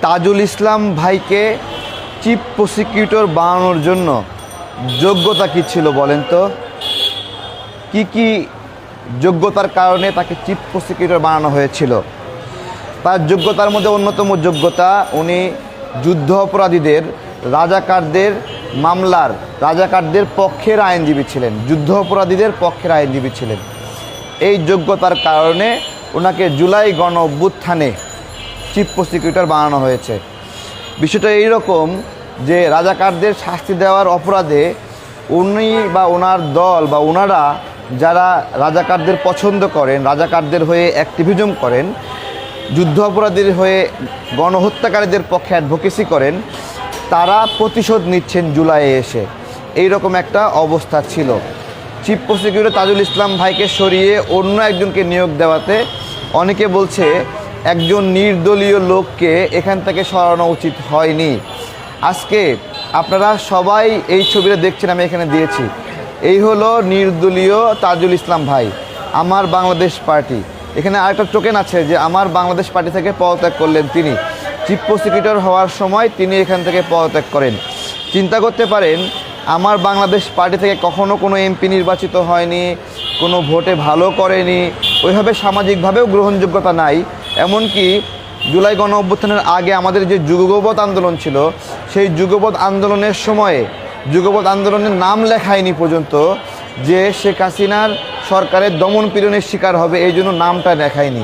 তাজুল ইসলাম ভাইকে chief prosecutor বানানোর জন্য যোগ্যতা কী ছিল বলেন তো? কি যোগ্যতার কারণে তাকে চিফ প্রসিকিউটর বানানো হয়েছিল? তার যোগ্যতার মধ্যে অন্যতম যোগ্যতা, উনি যুদ্ধ অপরাধীদের, রাজাকারদের মামলার রাজাকারদের পক্ষের আইনজীবী ছিলেন, যুদ্ধ অপরাধীদের পক্ষের আইনজীবী ছিলেন। এই যোগ্যতার কারণে ওনাকে জুলাই গণ অভ্যুত্থানে চিফ প্রসিকিউটর বানানো হয়েছে। বিষয়টা এইরকম যে রাজাকারদের শাস্তি দেওয়ার অপরাধে উনি বা ওনার দল বা ওনারা যারা রাজাকারদের পছন্দ করেন, রাজাকারদের হয়ে অ্যাক্টিভিজম করেন, যুদ্ধ অপরাধীর হয়ে গণহত্যাকারীদের পক্ষে অ্যাডভোকেসি করেন, তারা প্রতিশোধ নিচ্ছেন জুলাইয়ে এসে। এইরকম একটা অবস্থা ছিল। চিফ প্রসিকিউটর তাজুল ইসলাম ভাইকে সরিয়ে অন্য একজনকে নিয়োগ দেওয়াতে অনেকে বলছে একজন নির্দলীয় লোককে এখান থেকে সরানো উচিত হয়নি। আজকে আপনারা সবাই এই ছবিটা দেখছেন, আমি এখানে দিয়েছি। এই হলো নির্দলীয় তাজুল ইসলাম ভাই, আমার বাংলাদেশ পার্টি। এখানে আরেকটা টোকেন আছে যে আমার বাংলাদেশ পার্টি থেকে পদত্যাগ করলেন তিনি। চিফ প্রসিকিউটর হওয়ার সময় তিনি এখান থেকে পদত্যাগ করেন। চিন্তা করতে পারেন, আমার বাংলাদেশ পার্টি থেকে কখনো কোনো এমপি নির্বাচিত হয়নি, কোনো ভোটে ভালো করেনি, ওইভাবে সামাজিকভাবেও গ্রহণযোগ্যতা নাই। এমনকি জুলাই গণ অভ্যুত্থানের আগে আমাদের যে যুগপৎ আন্দোলন ছিল, সেই যুগপৎ আন্দোলনের সময়ে যুগপৎ আন্দোলনের নাম লেখায়নি পর্যন্ত, যে শেখ হাসিনার সরকারের দমন পীড়নের শিকার হবে এই জন্য নামটা লেখায়নি।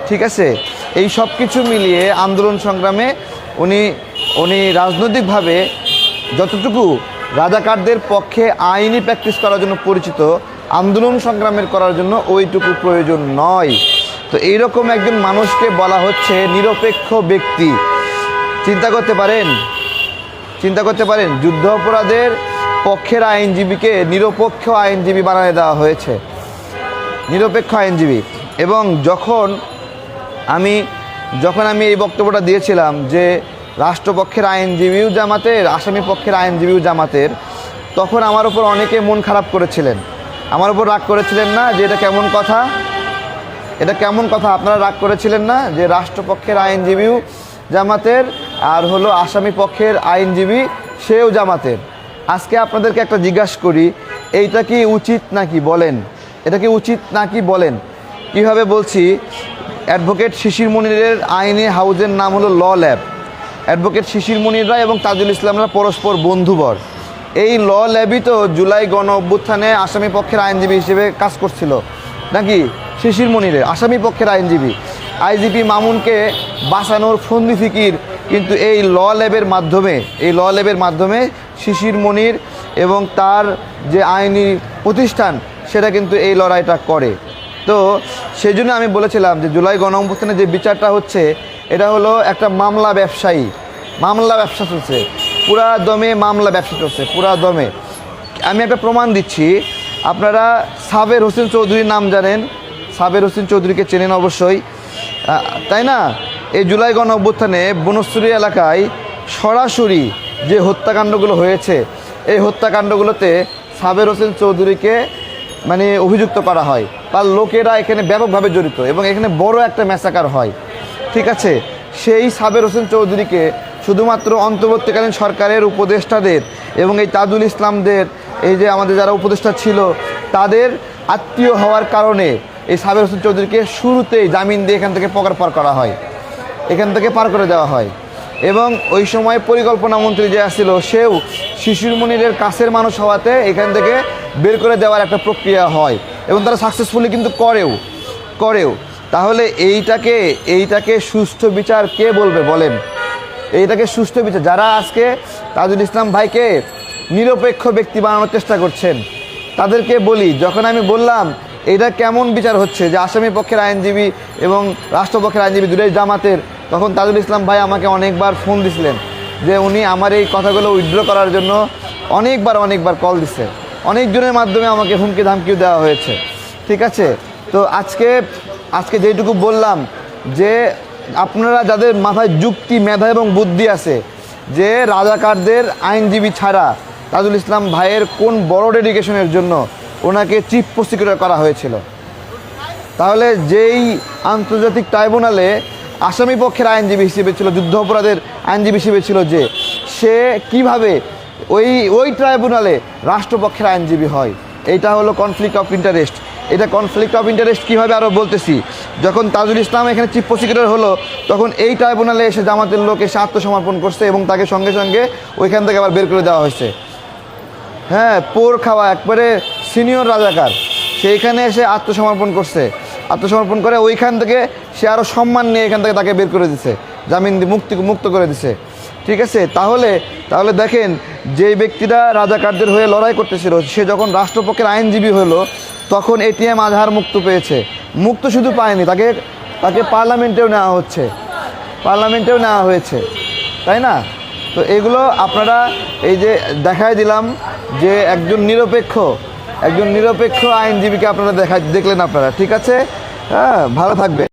ঠিক আছে, এই সব কিছু মিলিয়ে আন্দোলন সংগ্রামে উনি রাজনৈতিকভাবে যতটুকু রাজাকারদের পক্ষে আইনি প্র্যাকটিস করার জন্য পরিচিত, আন্দোলন সংগ্রামের করার জন্য ওইটুকু প্রয়োজন নয়। তো এইরকম একজন মানুষকে বলা হচ্ছে নিরপেক্ষ ব্যক্তি। চিন্তা করতে পারেন যুদ্ধ অপরাধের পক্ষের আইনজীবীকে নিরপেক্ষ আইনজীবী বানিয়ে দেওয়া হয়েছে, নিরপেক্ষ আইনজীবী। এবং যখন আমি এই বক্তব্যটা দিয়েছিলাম যে রাষ্ট্রপক্ষের আইনজীবীও জামাতের, আসামি পক্ষের আইনজীবীও জামাতের, তখন আমার উপর অনেকে মন খারাপ করেছিলেন, আমার উপর রাগ করেছিলেন না যে এটা কেমন কথা, আপনারা রাগ করেছিলেন না যে রাষ্ট্রপক্ষের আইনজীবীও জামাতের আর হলো আসামি পক্ষের আইনজীবী সেও জামাতের। আজকে আপনাদেরকে একটা জিজ্ঞাসা করি, এইটা কি উচিত নাকি বলেন? এটা কি উচিত নাকি বলেন? কীভাবে বলছি, অ্যাডভোকেট শিশির মনিরের আইনি হাউজের নাম হলো ল ল্যাব। অ্যাডভোকেট শিশির মনিররা এবং তাজুল ইসলামরা পরস্পর বন্ধুবর। এই ল ল্যাবই তো জুলাই গণ অভ্যুত্থানে আসামি পক্ষের আইনজীবী হিসেবে কাজ করছিল নাকি? শিশির মনিরের আসামি পক্ষের আইনজীবী আইজিপি মামুনকে বাঁচানোর ফন্দি ফিকির কিন্তু এই ল ল্যাবের মাধ্যমে শিশির মনির এবং তার যে আইনি প্রতিষ্ঠান সেটা কিন্তু এই লড়াইটা করে। তো সেই জন্য আমি বলেছিলাম যে জুলাই গণ অভ্যুত্থানে যে বিচারটা হচ্ছে এটা হলো একটা মামলা ব্যবসা চলছে, পুরা দমে মামলা ব্যবসা চলছে, পুরা দমে। আমি একটা প্রমাণ দিচ্ছি, আপনারা সাবের হোসেন চৌধুরীর নাম জানেন, সাবের হোসেন চৌধুরীকে চেনেন অবশ্যই, তাই না? এই জুলাই গণ অভ্যুত্থানে বনশ্রী এলাকায় সরাসরি যে হত্যাকাণ্ডগুলো হয়েছে, এই হত্যাকাণ্ডগুলোতে সাবের হোসেন চৌধুরীকে অভিযুক্ত করা হয়, তার লোকেরা এখানে ব্যাপকভাবে জড়িত এবং এখানে বড় একটা ম্যাসাকার হয়। ঠিক আছে, সেই সাবের হোসেন চৌধুরীকে শুধুমাত্র অন্তর্বর্তীকালীন সরকারের উপদেষ্টাদের এবং এই তাজুল ইসলামদের, এই যে আমাদের যারা উপদেষ্টা ছিল, তাদের আত্মীয় হওয়ার কারণে এই সাবের হোসেন চৌধুরীকে শুরুতেই জামিন দিয়ে এখান থেকে পার করে দেওয়া হয়। এবং ওই সময় পরিকল্পনা মন্ত্রী যে আসছিল, সেও শিশির মনিরের কাছের মানুষ হওয়াতে এখান থেকে বের করে দেওয়ার একটা প্রক্রিয়া হয় এবং তারা সাকসেসফুলি কিন্তু করেও। তাহলে এইটাকে সুষ্ঠু বিচার কে বলবে বলেন? এইটাকে সুষ্ঠু বিচার যারা আজকে তাজুল ইসলাম ভাইকে নিরপেক্ষ ব্যক্তি বানানোর চেষ্টা করছেন তাদেরকে বলি, যখন আমি বললাম এটা কেমন বিচার হচ্ছে যে আসামি পক্ষের আইনজীবী এবং রাষ্ট্রপক্ষের আইনজীবী দুটোই জামাতের, তখন তাজুল ইসলাম ভাই আমাকে অনেকবার ফোন দিছিলেন যে উনি আমার এই কথাগুলো উইথড্র করার জন্য অনেকবার কল দিচ্ছে, অনেকজনের মাধ্যমে আমাকে হুমকি ধামকিও দেওয়া হয়েছে। ঠিক আছে, তো আজকে যেটুকু বললাম যে আপনারা যাদের মাথায় যুক্তি, মেধা এবং বুদ্ধি আছে, যে রাজাকারদের আইনজীবী ছাড়া তাজুল ইসলাম ভাইয়ের কোন বড় ডেডিকেশনের জন্য ওনাকে চিফ প্রসিকিউটর করা হয়েছিল, তাহলে যেই আন্তর্জাতিক ট্রাইব্যুনালে আসামি পক্ষের আইনজীবী হিসেবে ছিল, যুদ্ধ অপরাধের আইনজীবী হিসেবে ছিল, যে সে কিভাবে ওই ট্রাইব্যুনালে রাষ্ট্রপক্ষের আইনজীবী হয়। এইটা হলো কনফ্লিক্ট অফ ইন্টারেস্ট। এটা কনফ্লিক্ট অফ ইন্টারেস্ট কীভাবে আরও বলতেছি, যখন তাজুল ইসলাম এখানে চিফ প্রসিকিউটর হলো, তখন এই ট্রাইব্যুনালে এসে জামাতের লোক এসে আত্মসমর্পণ করছে এবং তাকে সঙ্গে সঙ্গে ওইখান থেকে আবার বের করে দেওয়া হয়েছে। হ্যাঁ, পোর খাওয়া একবারে সিনিয়র রাজাকার, সেইখানে এসে আত্মসমর্পণ করছে। আত্মসমর্পণ করে ওইখান থেকে সে আরও সম্মান নিয়ে এখান থেকে তাকে বের করে দিছে, জামিন মুক্ত করে দিছে। ঠিক আছে, তাহলে দেখেন, যে ব্যক্তিরা রাজাকারদের হয়ে লড়াই করতেছিল, সে যখন রাষ্ট্রপক্ষের আইনজীবী হলো, তখন এটিএম আজহার মুক্ত পেয়েছে। মুক্ত শুধু পায়নি, তাকে পার্লামেন্টেও নেওয়া হয়েছে, তাই না? তো এগুলো আপনারা এই যে দেখায় দিলাম যে একজন নিরপেক্ষ আইনজীবীকে আপনারা দেখলেন আপনারা। ঠিক আছে, হ্যাঁ, ভালো থাকবে।